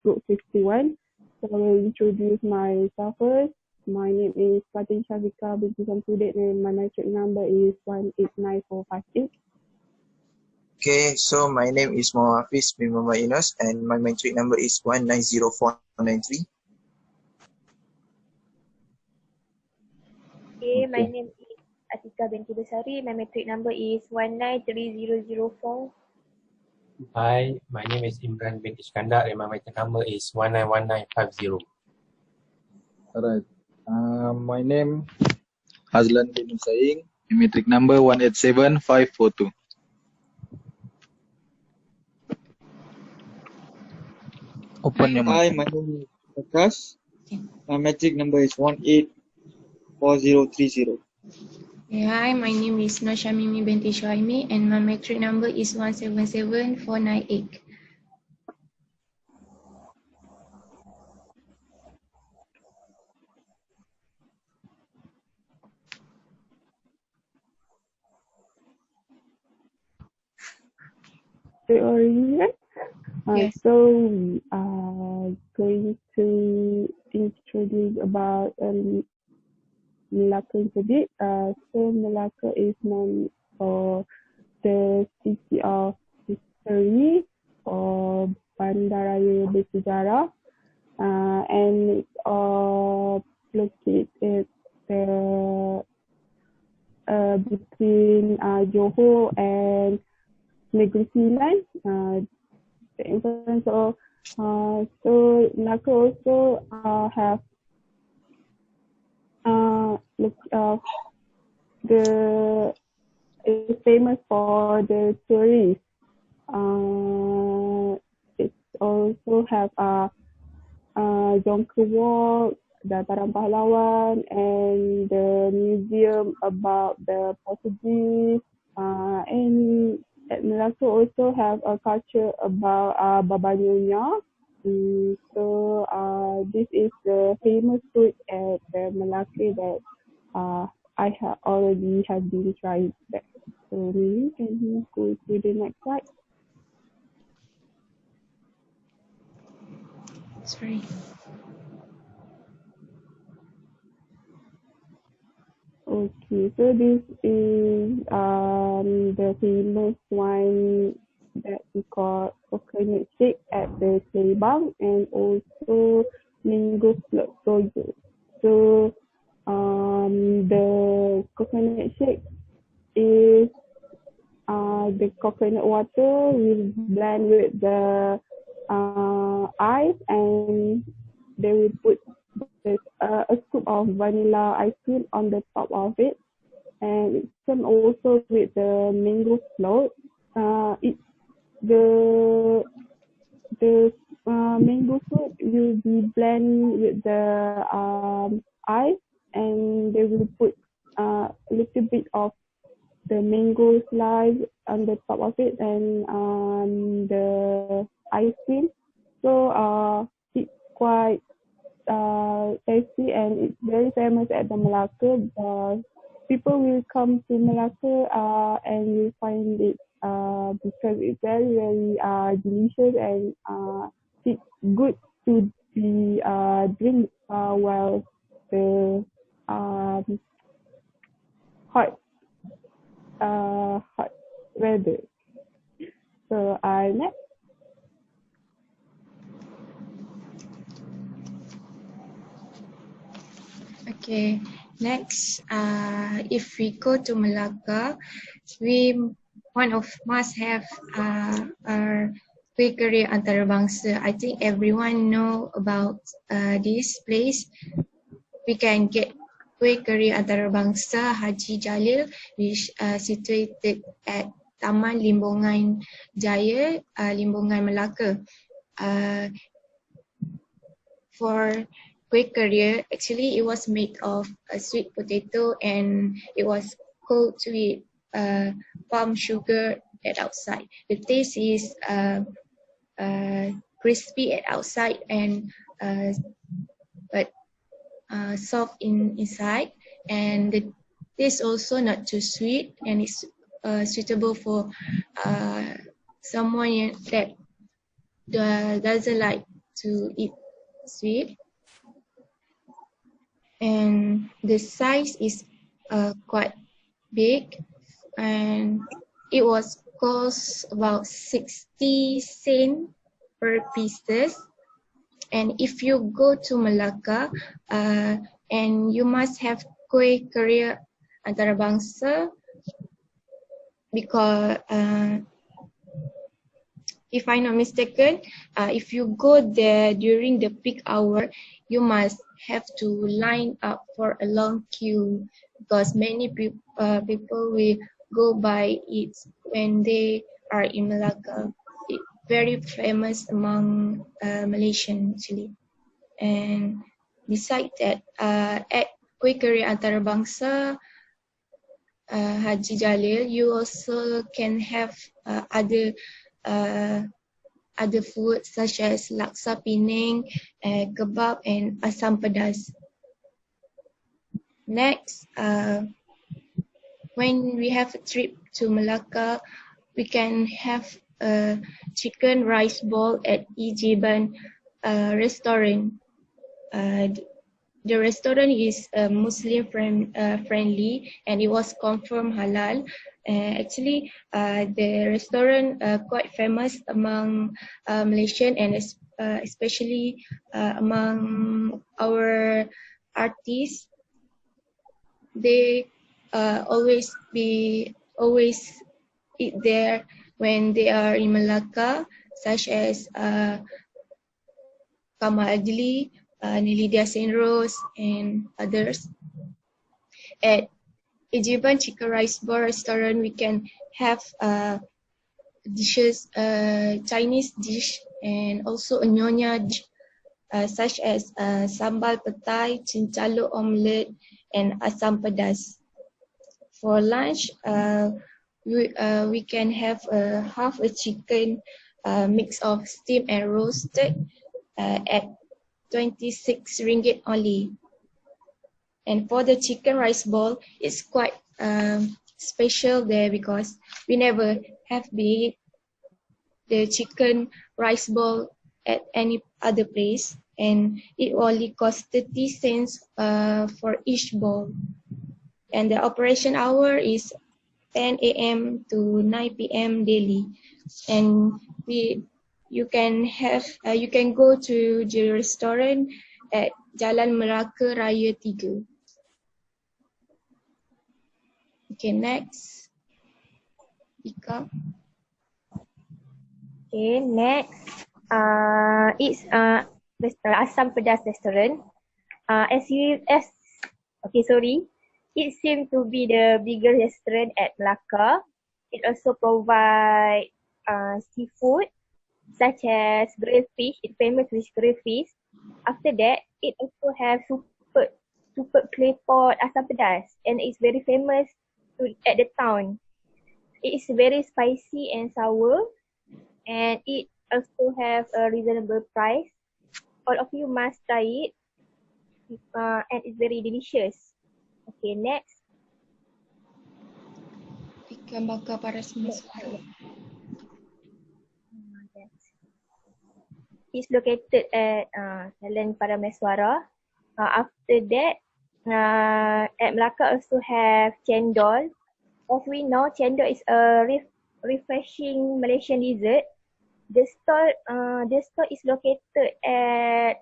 Group 51. So I will introduce myself first. My name is Fatin Shafika binti Samsudin and my matric number is 189458. Okay, so my name is Muhammad Hafiz bin Muhammad Yunus and my matric number is 190493. Okay, my name is Atika binti Besari. My matric number is 193004. Hi, my name is Imran bin Iskandar and my matric number is 191950. Alright. My name Hazlan bin Nusaing. Matric number 187542. Open your Hi, mic. my name is Prakash. My matric number is 184030. Hi, my name is Nur Shamimi binti Shuaimi and my matric number is 177498. Already, Yes. So we are going to introduce about Melaka a bit. So Melaka is known for the city of history or Bandaraya Bersejarah, and it's located between Johor and Negeri Sembilan. The influence of so Melaka also have the is famous for the tourists. It also have Jonker Walk, Dataran Pahlawan, and the museum about the Portuguese. And Melaka also have a culture about Baba Nyonya. So this is the famous food at the Melaka that I have already been tried that. So maybe can you go to the next slide? Sorry. Okay, so this is the famous wine that we call coconut shake at the Kelebang and also mango float soju. So the coconut shake is the coconut water will blend with the ice, and they will put a scoop of vanilla ice cream on the top of it, and it comes also with the mango float. The mango float will be blend with the ice, and they will put a little bit of the mango slice on the top of it and the ice cream. So it's quite tasty and it's very famous at the Melaka. People will come to Melaka and will find it because it's very, very delicious and it's good to be drink while the hot weather. So next. Okay, next, if we go to Melaka, must have our kuih kering antarabangsa. I think everyone know about this place. We can get kuih kering antarabangsa Haji Jalil, which situated at Taman Limbongan Jaya, Limbongan, Melaka. For kuih kering, actually it was made of a sweet potato and it was cooked with palm sugar at outside. The taste is crispy at outside and but soft inside, and the taste also not too sweet, and it's suitable for someone that doesn't like to eat sweet. And the size is quite big, and it was cost about 60 cents per pieces. And if you go to Malacca, and you must have kuih keria antarabangsa, because if I'm not mistaken, if you go there during the peak hour, you must have to line up for a long queue, because many people will go by it when they are in Malacca. It's very famous among Malaysian actually. And besides that, at Kuih Keria Antarabangsa Haji Jalil, you also can have other food such as laksa Penang, kebab, and asam pedas. Next, when we have a trip to Malacca, we can have a chicken rice ball at Ijiban restaurant. The restaurant is Muslim friendly, and it was confirmed halal. Actually, the restaurant quite famous among Malaysian, and especially among our artists. They always eat there when they are in Malacca, such as Kamal Adli, Nelidia Senrose, and others. At Ijiban Chicken Rice Bar restaurant, we can have dishes, Chinese dish, and also a nyonya dish, such as sambal petai, cincalo omelette, and asam pedas. For lunch, we can have half a chicken mix of steamed and roasted at 26 ringgit only. And for the chicken rice ball, it's quite special there, because we never have been the chicken rice ball at any other place, and it only costs 30 cents for each ball. And the operation hour is 10 a.m. to 9 p.m. daily. And you can go to the restaurant at Jalan Melaka Raya 3. Okay, next. Ika. Okay, next. It's Asam Pedas restaurant. It seems to be the bigger restaurant at Melaka. It also provides seafood such as grilled fish. It's famous with grilled fish. After that, it also has super clay pot asam pedas, and it's very famous at the town. It is very spicy and sour, and it also have a reasonable price. All of you must try it, and it's very delicious. Okay, next. Ikan bakar paras Meswara. It's located at Jalan Parameswara. After that, at Melaka also have cendol. As we know, cendol is a refreshing Malaysian dessert. The store is located at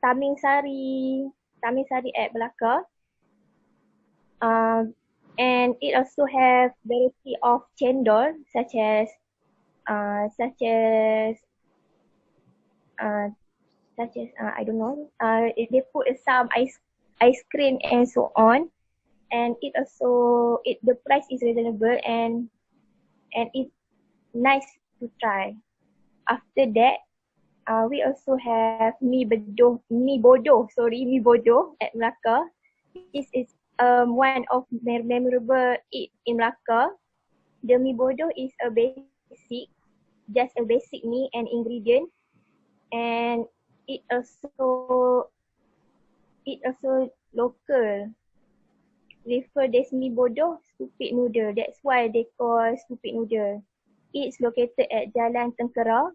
Taming Sari at Melaka. And it also have variety of cendol such as I don't know. They put some ice cream and so on, and the price is reasonable and it's nice to try. After that, we also have mi bodoh at Melaka. This is one of memorable eat in Melaka. The mi bodoh is just a basic meat and ingredient, and it also local. Refer this mi bodoh stupid noodle. That's why they call stupid noodle. It's located at Jalan Tengkera.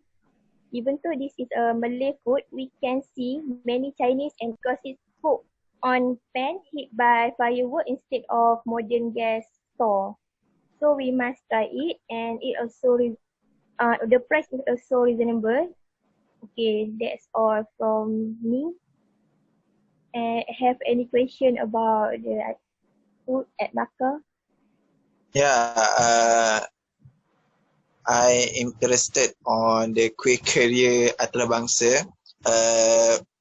even though this is a Malay food, we can see many Chinese, and because it's cooked on pan heat by firewood instead of modern gas stove. So we must try it, and it also the price is also reasonable. Okay, that's all from me. Have any question about the food at Malacca? Yeah, I interested on the kuih keria antarabangsa.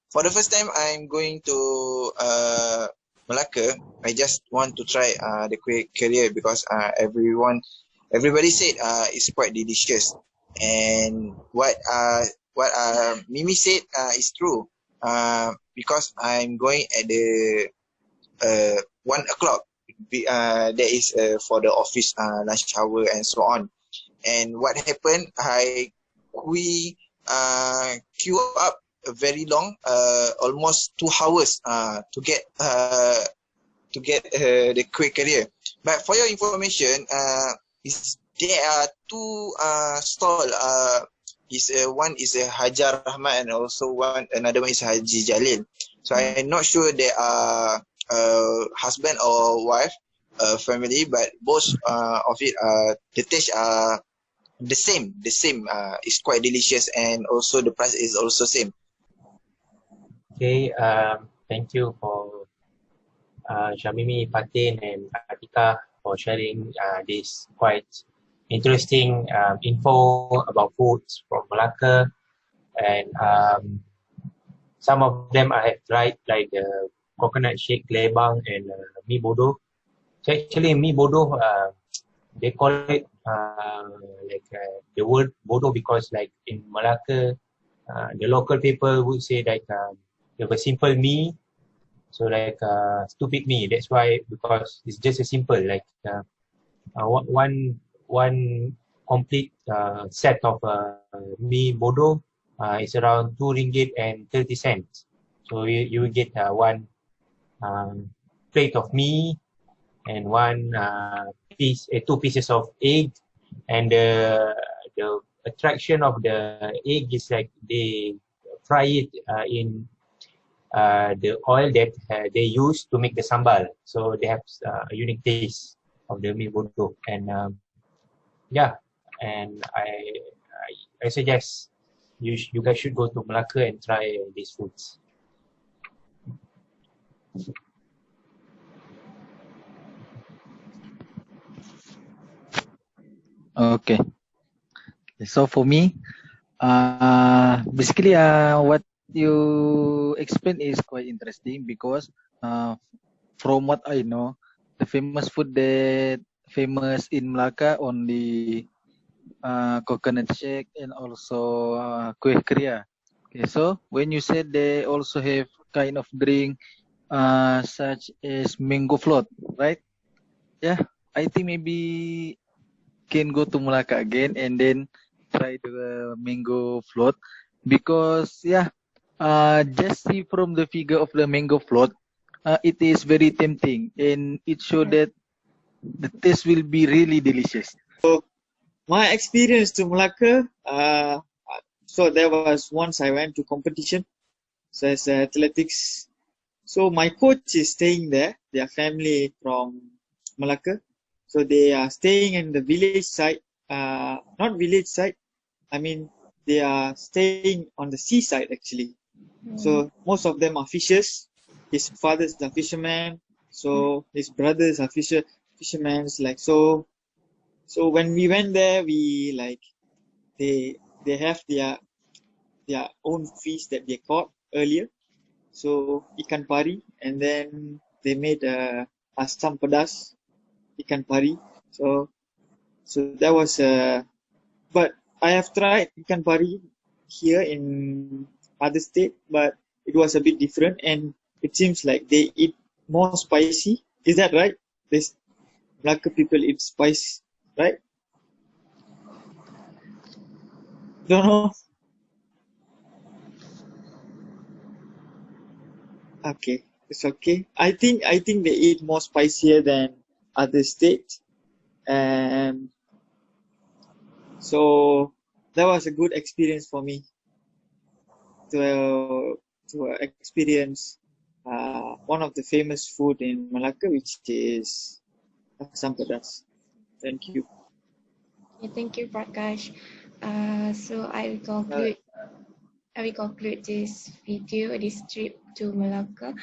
For the first time I'm going to Malacca, I just want to try the kuih keria because everybody said it's quite delicious. And what Mimi said is true. Because I'm going at the 1 o'clock. That is for the office lunch hour and so on. And what happened, we queue up very long, almost 2 hours to get the kuih keria. But for your information, there are 2 stall. One is Hajar Rahman and also another one is Haji Jalil. So I'm not sure they are husband or wife family, but both of it the taste are the same. It's quite delicious, and also the price is also same. Okay, thank you for Shamimi, Fatin and Atika for sharing this quite interesting info about foods from Malacca. And some of them I have tried, like the coconut shake lebang and mi bodoh. So actually mi bodoh, they call it the word bodoh because like in Malacca, the local people would say that they have a simple me, so like stupid me. That's why, because it's just a simple like one complete set of mi bodoh is around RM2.30. So you will get one plate of mee and two pieces of egg, and the attraction of the egg is like they fry it in the oil that they use to make the sambal. So they have a unique taste of the mee bodoh. And yeah, and I suggest you guys should go to Malacca and try these foods. Okay. So for me, basically, what you explained is quite interesting because from what I know, the famous food that famous in Malacca only coconut shake and also kuih keria. Okay, so when you said they also have kind of drink such as mango float, right? Yeah, I think maybe can go to Malacca again and then try the mango float because just see from the figure of the mango float, it is very tempting and it shows that the taste will be really delicious. My experience to Malacca, so there was once I went to competition, so as athletics. So my coach is staying there, their family from Malacca. So they are staying in the village side, not village side, I mean they are staying on the seaside actually. So most of them are fishers. His father's a fisherman, so his brothers are fishermen. Like so when we went there, we like they have their own fish that they caught earlier. So ikan pari, and then they made asam pedas ikan pari. So that was but I have tried ikan pari here in other state, but it was a bit different, and it seems like they eat more spicy. Is that right? This Malacca people eat spice, right? Don't know. Okay, it's okay. I think they eat more spicier than other states, and so that was a good experience for me. to experience one of the famous food in Malacca, which is asam pedas. Thank you. Okay, thank you, Prakash. So I will conclude this video, this trip to Malacca,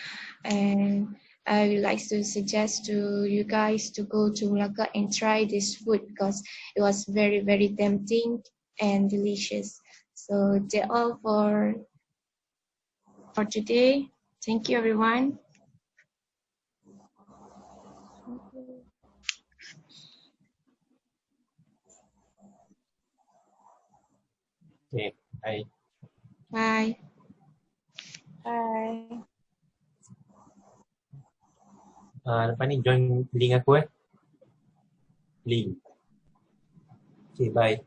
and I would like to suggest to you guys to go to Malacca and try this food because it was very, very tempting and delicious. So that's all for today. Thank you, everyone. Okay, bye. Bye. Bye. Lepas ni join link aku Link. Okay, bye.